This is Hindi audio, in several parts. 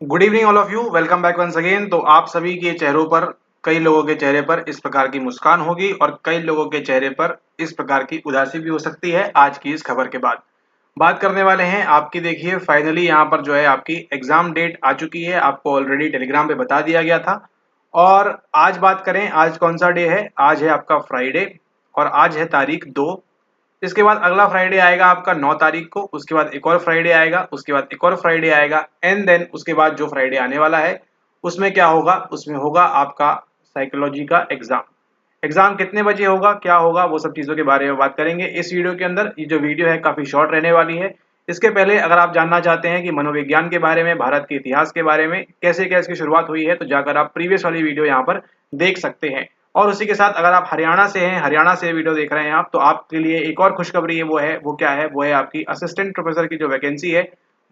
Good evening all of you, welcome back once again. तो आप सभी के चेहरों पर, कई लोगों के चेहरे पर इस प्रकार की मुस्कान होगी और कई लोगों के चेहरे पर इस प्रकार की उदासी भी हो सकती है आज की इस खबर के बाद। बात करने वाले हैं आपकी, देखिए फाइनली यहाँ पर जो है आपकी एग्जाम डेट आ चुकी है, आपको ऑलरेडी टेलीग्राम पे बता दिया गया था। और आज बात करें, आज कौन सा डे है? आज है आपका फ्राइडे और आज है तारीख 2। इसके बाद अगला फ्राइडे आएगा आपका 9 तारीख को, उसके बाद एक और फ्राइडे आएगा, उसके बाद एक और फ्राइडे आएगा एंड देन उसके बाद जो फ्राइडे आने वाला है उसमें क्या होगा? उसमें होगा आपका साइकोलॉजी का एग्जाम। एग्जाम कितने बजे होगा, क्या होगा, वो सब चीजों के बारे में बात करेंगे इस वीडियो के अंदर। ये जो वीडियो है काफी शॉर्ट रहने वाली है। इसके पहले अगर आप जानना चाहते हैं कि मनोविज्ञान के बारे में, भारत के इतिहास के बारे में कैसे क्या इसकी शुरुआत हुई है, तो जाकर आप प्रीवियस वाली वीडियो यहाँ पर देख सकते हैं। और उसी के साथ अगर आप हरियाणा से हैं, हरियाणा से वीडियो देख रहे हैं आप, तो आपके लिए एक और खुशखबरी है। वो क्या है? वो है आपकी असिस्टेंट प्रोफेसर की जो वैकेंसी है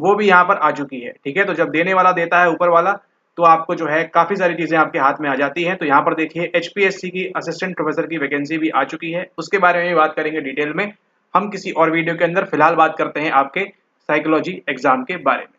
वो भी यहाँ पर आ चुकी है। ठीक है, तो जब देने वाला देता है ऊपर वाला, तो आपको जो है काफी सारी चीजें आपके हाथ में आ जाती हैं। तो यहाँ पर देखिए एचपीएससी की असिस्टेंट प्रोफेसर की वैकेंसी भी आ चुकी है, उसके बारे में भी बात करेंगे डिटेल में हम किसी और वीडियो के अंदर। फिलहाल बात करते हैं आपके साइकोलॉजी एग्जाम के बारे में।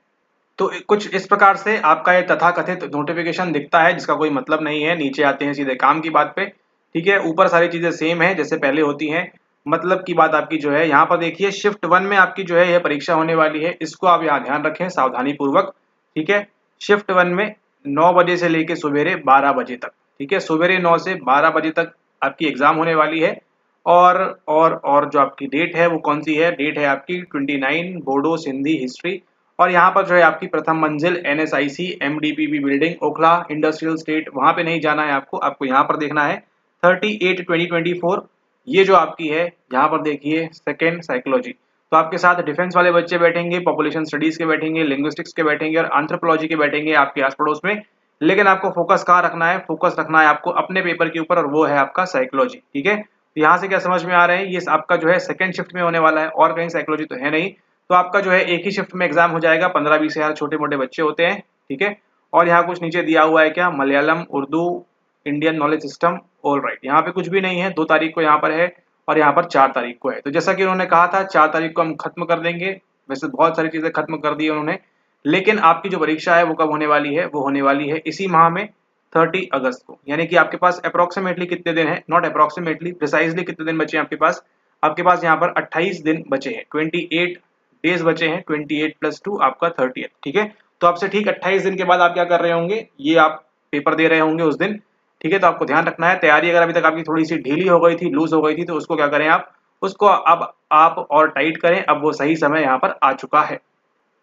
तो कुछ इस प्रकार से आपका ये तथाकथित नोटिफिकेशन दिखता है जिसका कोई मतलब नहीं है। नीचे आते हैं सीधे काम की बात पे। ठीक है, ऊपर सारी चीजें सेम है जैसे पहले होती हैं। मतलब की बात आपकी जो है यहाँ पर देखिए शिफ्ट 1 में आपकी जो है यह परीक्षा होने वाली है, इसको आप यहाँ ध्यान रखें सावधानी पूर्वक। ठीक है, शिफ्ट 1 में 9 बजे से लेके सवेरे 12 बजे तक। ठीक है, सवेरे 9 से 12 बजे तक आपकी एग्जाम होने वाली है। और जो आपकी डेट है वो कौन सी है? डेट है आपकी 29 बोडो सिंधी हिस्ट्री। और यहाँ पर जो है आपकी प्रथम मंजिल NSIC MDPB building Okhla industrial state, वहां पे नहीं जाना है आपको, आपको यहाँ पर देखना है 38/2024। ये जो आपकी है यहाँ पर देखिए सेकेंड साइकोलॉजी। तो आपके साथ डिफेंस वाले बच्चे बैठेंगे, पॉपुलेशन स्टडीज के बैठेंगे, लिंग्विस्टिक्स के बैठेंगे और एंथ्रोपोलॉजी के बैठेंगे आपके आस पड़ोस में। लेकिन आपको फोकस कहाँ रखना है? फोकस रखना है आपको अपने पेपर के ऊपर, और वो है आपका साइकोलॉजी। ठीक है, तो यहाँ से क्या समझ में आ रहे हैं? ये आपका जो है सेकंड शिफ्ट में होने वाला है और कहीं साइकोलॉजी तो है नहीं। तो आपका जो है एक ही शिफ्ट में एग्जाम हो जाएगा। 15-20 हजार छोटे मोटे बच्चे होते हैं। ठीक है, और यहाँ कुछ नीचे दिया हुआ है क्या? Malayalam, Urdu, Indian knowledge system. All right, यहाँ पे कुछ भी नहीं है। 2 तारीख को यहाँ पर है और यहाँ पर 4 तारीख को है। तो जैसा कि उन्होंने कहा था 4 तारीख को हम खत्म कर देंगे। वैसे बहुत सारी चीजें खत्म कर दी है उन्होंने, लेकिन आपकी जो परीक्षा है वो कब होने वाली है? वो होने वाली है इसी माह में 30 अगस्त को। यानी कि आपके पास अप्रोक्सीमेटली कितने दिन है? नॉट अप्रोक्सीमेटली, प्रिसाइजली कितने दिन बचे हैं आपके पास? आपके पास यहाँ पर 28 दिन बचे हैं, 28 डेज बचे हैं। 28 + 2 आपका 30। ठीक है, तो आपसे ठीक 28 दिन के बाद आप क्या कर रहे होंगे? ये आप पेपर दे रहे होंगे उस दिन। ठीक है, तो आपको ध्यान रखना है तैयारी अगर अभी तक आपकी थोड़ी सी ढीली हो गई थी, लूज हो गई थी, तो उसको क्या करें आप? उसको अब आप और टाइट करें। अब वो सही समय यहाँ पर आ चुका है।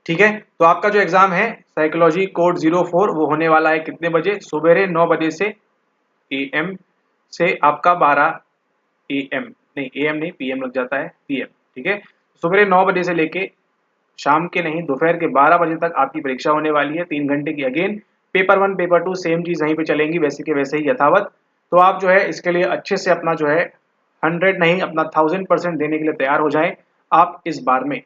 ठीक है, तो आपका जो एग्जाम है साइकोलॉजी कोड 04 वो होने वाला है कितने बजे? सुबह 9 बजे से एएम से आपका 12 एएम, नहीं एएम नहीं, पीएम लग जाता है, पीएम। ठीक है, सुबह 9 बजे से लेके शाम के नहीं, दोपहर के 12 बजे तक आपकी परीक्षा होने वाली है, 3 घंटे की। अगेन पेपर 1 पेपर 2 सेम चीज यहीं पे चलेंगी, वैसे के वैसे ही यथावत। तो आप जो है इसके लिए अच्छे से अपना जो है 100 नहीं, अपना 1000% देने के लिए तैयार हो जाएं आप इस बार में।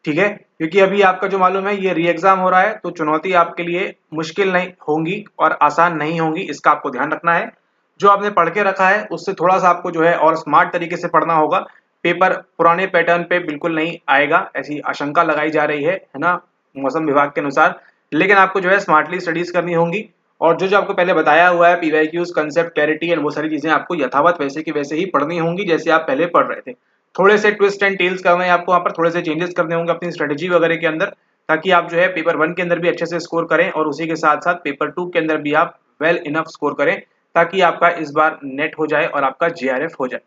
ठीक है, क्योंकि अभी आपका जो मालूम है ये री एग्जाम हो रहा है, तो चुनौती आपके लिए मुश्किल नहीं होंगी और आसान नहीं होंगी, इसका आपको ध्यान रखना है। जो आपने पढ़ के रखा है उससे थोड़ा सा आपको जो है और स्मार्ट तरीके से पढ़ना होगा। पेपर पुराने पैटर्न पे बिल्कुल नहीं आएगा, ऐसी आशंका लगाई जा रही है ना, मौसम विभाग के अनुसार। लेकिन आपको जो है स्मार्टली स्टडीज करनी होंगी। और जो जो आपको पहले बताया हुआ है पीवाईक्यूज, कंसेप्ट क्लैरिटी एंड वो सारी चीजें आपको यथावत वैसे की वैसे ही पढ़नी होंगी जैसे आप पहले पढ़ रहे थे। थोड़े से ट्विस्ट एंड टेल्स करने हैं आपको, वहाँ पर थोड़े से चेंजेस करने होंगे अपनी स्ट्रेटेजी वगैरह के अंदर, ताकि आप जो है पेपर 1 के अंदर भी अच्छे से स्कोर करें और उसी के साथ साथ पेपर 2 के अंदर भी आप वेल इनफ स्कोर करें, ताकि आपका इस बार नेट हो जाए और आपका जेआरएफ हो जाए।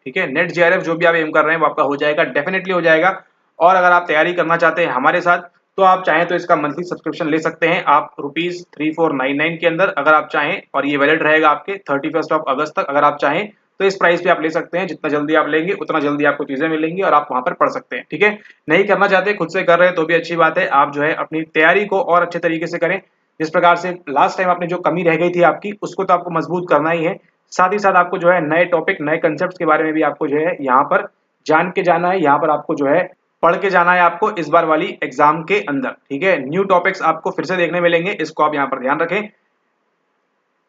ठीक है, नेट जेआरएफ जो भी आप एम कर रहे हैं वो आपका हो जाएगा, डेफिनेटली हो जाएगा। और अगर आप तैयारी करना चाहते हैं हमारे साथ, तो आप चाहें तो इसका मंथली सब्सक्रिप्शन ले सकते हैं आप ₹3499 के अंदर, अगर आप चाहें। और ये वैलिड रहेगा आपके 31 अगस्त तक। अगर आप चाहें तो इस प्राइस पे आप ले सकते हैं। जितना जल्दी आप लेंगे उतना जल्दी आपको चीजें मिलेंगी और आप वहां पर पढ़ सकते हैं। ठीक है, नहीं करना चाहते, खुद से कर रहे हैं तो भी अच्छी बात है। आप जो है अपनी तैयारी को और अच्छे तरीके से करें। जिस प्रकार से लास्ट टाइम आपने जो कमी रह गई थी आपकी, उसको तो आपको मजबूत करना ही है। साथ ही साथ आपको जो है नए टॉपिक, नए कंसेप्ट के बारे में भी आपको जो है यहाँ पर जान के जाना है, यहाँ पर आपको जो है पढ़ के जाना है आपको इस बार वाली एग्जाम के अंदर। ठीक है, न्यू टॉपिक्स आपको फिर से देखने मिलेंगे, इसको आप यहाँ पर ध्यान रखें।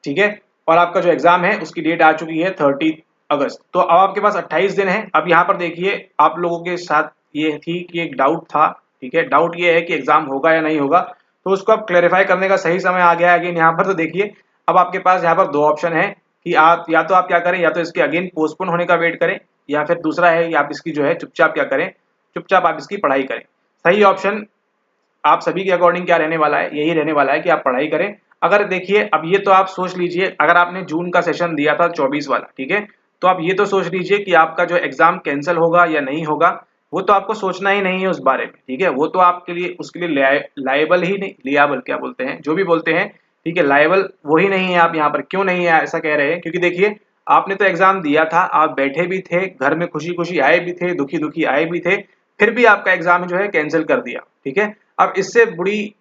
ठीक है, और आपका जो एग्जाम है उसकी डेट आ चुकी है 30 अगस्त। तो अब आपके पास 28 दिन है। अब यहाँ पर देखिए आप लोगों के साथ ये थी कि एक डाउट था। ठीक है, डाउट ये है कि एग्जाम होगा या नहीं होगा। तो उसको अब क्लैरिफाई करने का सही समय आ गया है अगेन यहाँ पर। तो देखिए अब आपके पास यहाँ पर दो ऑप्शन है कि आप या तो आप क्या करें, या तो इसके अगेन पोस्टपोन होने का वेट करें, या फिर दूसरा है कि आप इसकी जो है चुपचाप क्या करें, चुपचाप आप इसकी पढ़ाई करें। सही ऑप्शन आप सभी के अकॉर्डिंग क्या रहने वाला है, यही रहने वाला है कि आप पढ़ाई करें। अगर देखिए अब ये तो आप सोच लीजिए, अगर आपने जून का सेशन दिया था 24 वाला, ठीक है, तो आप ये तो सोच लीजिए कि आपका जो एग्जाम कैंसिल होगा या नहीं होगा, वो तो आपको सोचना ही नहीं है उस बारे में, ठीक है। वो तो आपके लिए उसके लिए लायबल ही नहीं, लियाबल क्या बोलते हैं, जो भी बोलते हैं, ठीक है, लायबल वही नहीं है आप यहाँ पर। क्यों नहीं है ऐसा कह रहे हैं, क्योंकि देखिए आपने तो एग्जाम दिया था, आप बैठे भी थे घर में, खुशी खुशी आए भी थे, दुखी दुखी आए भी थे, फिर भी आपका एग्जाम जो है कैंसिल कर दिया, ठीक है। अब इससे बुरी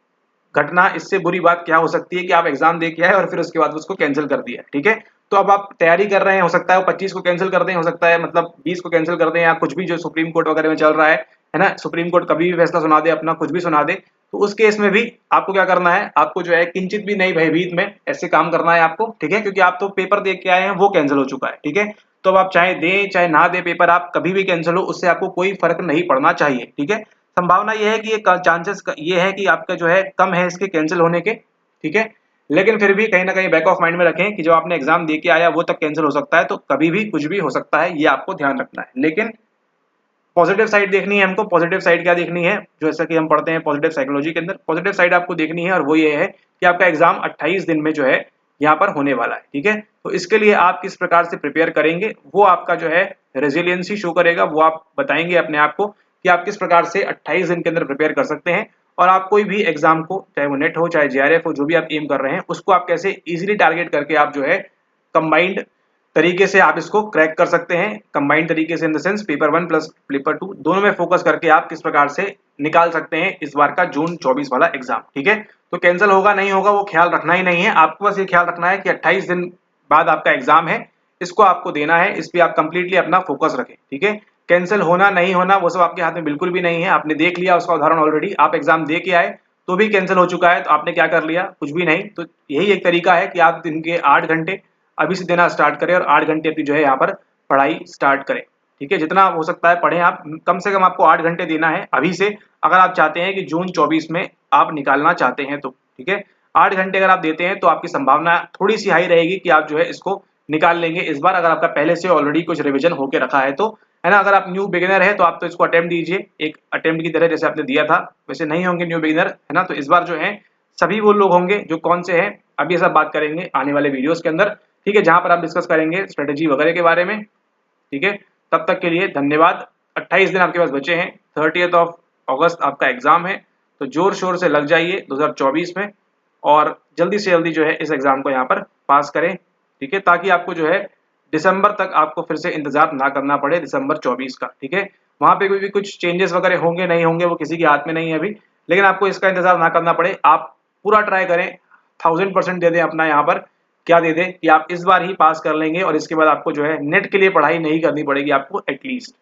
घटना, इससे बुरी बात क्या हो सकती है कि आप एग्जाम दे के आए और फिर उसके बाद उसको कैंसिल कर दिया, ठीक है। तो अब आप तैयारी कर रहे हैं, हो सकता है वो 25 को कैंसिल कर दें, हो सकता है मतलब 20 को कैंसिल कर दें, या कुछ भी जो सुप्रीम कोर्ट वगैरह में चल रहा है ना, सुप्रीम कोर्ट कभी भी फैसला सुना दे, अपना कुछ भी सुना दे, तो उस केस में भी आपको क्या करना है, आपको जो है किंचित भी नहीं भयभीत में ऐसे काम करना है आपको, ठीक है, क्योंकि आप तो पेपर दे के आए हैं, वो कैंसिल हो चुका है, ठीक है। तो अब आप चाहे दें चाहे ना दे पेपर, आप कभी भी कैंसिल हो उससे आपको कोई फर्क नहीं पड़ना चाहिए, ठीक है। संभावना ये है कि ये चांसेस ये है कि आपका जो है कम है इसके कैंसिल होने के, ठीक है। लेकिन फिर भी कहीं ना कहीं बैक ऑफ माइंड में रखें कि जो आपने एग्जाम दे के आया वो तक कैंसिल हो सकता है, तो कभी भी कुछ भी हो सकता है, ये आपको ध्यान रखना है। लेकिन पॉजिटिव साइड देखनी है हमको। पॉजिटिव साइड क्या देखनी है, जैसा कि हम पढ़ते हैं पॉजिटिव साइकोलॉजी के अंदर, पॉजिटिव साइड आपको देखनी है, और वो ये है कि आपका एग्जाम 28 दिन में जो है यहाँ पर होने वाला है, ठीक है। तो इसके लिए आप किस प्रकार से प्रिपेयर करेंगे, वो आपका जो है रेजिलियंसी शो करेगा, वो आप बताएंगे अपने आप को कि आप किस प्रकार से 28 दिन के अंदर प्रिपेयर कर सकते हैं, और आप कोई भी एग्जाम को, चाहे वो नेट हो चाहे JRF हो, जो भी आप एम कर रहे हैं, उसको आप कैसे इजीली टारगेट करके आप जो है कंबाइंड तरीके से आप इसको क्रैक कर सकते हैं। कंबाइंड तरीके से in the sense paper 1 plus paper 2 दोनों में फोकस करके आप किस प्रकार से निकाल सकते हैं इस बार का जून 24 वाला एग्जाम, ठीक है। तो कैंसिल होगा नहीं होगा वो ख्याल रखना ही नहीं है आपको, बस ये ख्याल रखना है कि 28 दिन बाद आपका एग्जाम है, इसको आपको देना है, इस पे आप कंप्लीटली अपना फोकस रखें, ठीक है। कैंसिल होना नहीं होना वो सब आपके हाथ में बिल्कुल भी नहीं है, आपने देख लिया उसका उदाहरण ऑलरेडी, आप एग्जाम दे के आए तो भी कैंसिल हो चुका है, तो आपने क्या कर लिया, कुछ भी नहीं। तो यही एक तरीका है कि आप दिन के 8 घंटे अभी से देना स्टार्ट करें, और 8 घंटे अपनी जो है यहाँ पर पढ़ाई स्टार्ट करें, ठीक है। जितना हो सकता है पढ़ें आप, कम से कम आपको 8 घंटे देना है अभी से, अगर आप चाहते हैं कि जून 24 में आप निकालना चाहते हैं तो, ठीक है। 8 घंटे अगर आप देते हैं तो आपकी संभावना थोड़ी सी हाई रहेगी कि आप जो है इसको निकाल लेंगे इस बार, अगर आपका पहले से ऑलरेडी कुछ रिविजन होके रखा है तो, है ना। अगर आप न्यू बिगिनर है तो आप तो इसको अटेम्प्ट दीजिए, एक अटेम्प्ट की तरह जैसे आपने दिया था, वैसे नहीं होंगे न्यू बिगिनर, है ना। तो इस बार जो है सभी वो लोग होंगे जो कौन से हैं, अभी ये सब बात करेंगे आने वाले वीडियोस के अंदर, ठीक है, जहां पर आप डिस्कस करेंगे स्ट्रेटेजी वगैरह के बारे में, ठीक है। तब तक के लिए धन्यवाद। 28 दिन आपके पास बचे हैं, 30 अगस्त आपका एग्जाम है, तो जोर शोर से लग जाइए 2024 में, और जल्दी से जल्दी जो है इस एग्जाम को यहाँ पर पास करें, ठीक है, ताकि आपको जो है दिसंबर तक आपको फिर से इंतजार ना करना पड़े, दिसंबर 24 का, ठीक है। वहां पे कोई भी कुछ चेंजेस वगैरह होंगे नहीं होंगे वो किसी के हाथ में नहीं है अभी, लेकिन आपको इसका इंतजार ना करना पड़े, आप पूरा ट्राई करें, 1000% दे दें अपना यहाँ पर, क्या दे दें कि आप इस बार ही पास कर लेंगे, और इसके बाद आपको जो है नेट के लिए पढ़ाई नहीं करनी पड़ेगी आपको एटलीस्ट,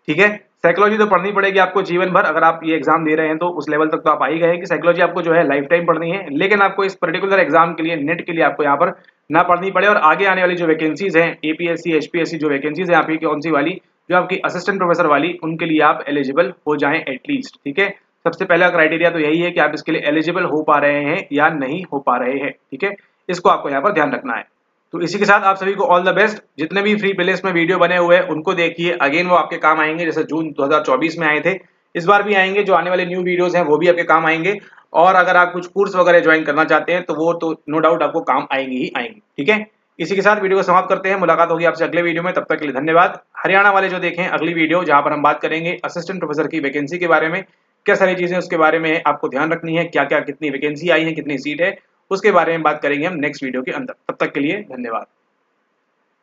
ठीक है। साइकोलॉजी तो पढ़नी पड़ेगी आपको जीवन भर, अगर आप ये एग्जाम दे रहे हैं तो उस लेवल तक तो आप आ ही गए कि साइकोलॉजी आपको जो है लाइफ टाइम पढ़नी है, लेकिन आपको इस पर्टिकुलर एग्जाम के लिए, नेट के लिए आपको यहाँ पर ना पढ़नी पड़े, और आगे आने वाली जो वैकेंसीज हैं APSC HPSC जो वैकेंसीज है आपकी कौन सी वाली, जो आपकी असिस्टेंट प्रोफेसर वाली, उनके लिए आप एलिजिबल हो जाएं एटलीस्ट, ठीक है। सबसे पहला क्राइटेरिया तो यही है कि आप इसके लिए एलिजिबल हो पा रहे हैं या नहीं हो पा रहे हैं, ठीक है। इसको आपको यहाँ पर ध्यान रखना है। तो इसी के साथ आप सभी को ऑल द बेस्ट। जितने भी फ्री प्लेलिस्ट में वीडियो बने हुए हैं उनको देखिए, अगेन वो आपके काम आएंगे, जैसे जून 2024 में आए थे, इस बार भी आएंगे, जो आने वाले न्यू वीडियोस हैं वो भी आपके काम आएंगे, और अगर आप कुछ कोर्स वगैरह ज्वाइन करना चाहते हैं तो वो तो नो डाउट आपको काम आएंगे ही आएंगे, ठीक है। इसी के साथ वीडियो को समाप्त करते हैं, मुलाकात होगी आपसे अगले वीडियो में, तब तक के लिए धन्यवाद। हरियाणा वाले जो देखें अगली वीडियो, जहां पर हम बात करेंगे असिस्टेंट प्रोफेसर की वैकेंसी के बारे में, क्या सारी चीजें उसके बारे में आपको ध्यान रखनी है, क्या क्या कितनी वैकेंसी आई है, कितनी सीट है, उसके बारे में बात करेंगे हम नेक्स्ट वीडियो के अंदर। तब तक के लिए धन्यवाद।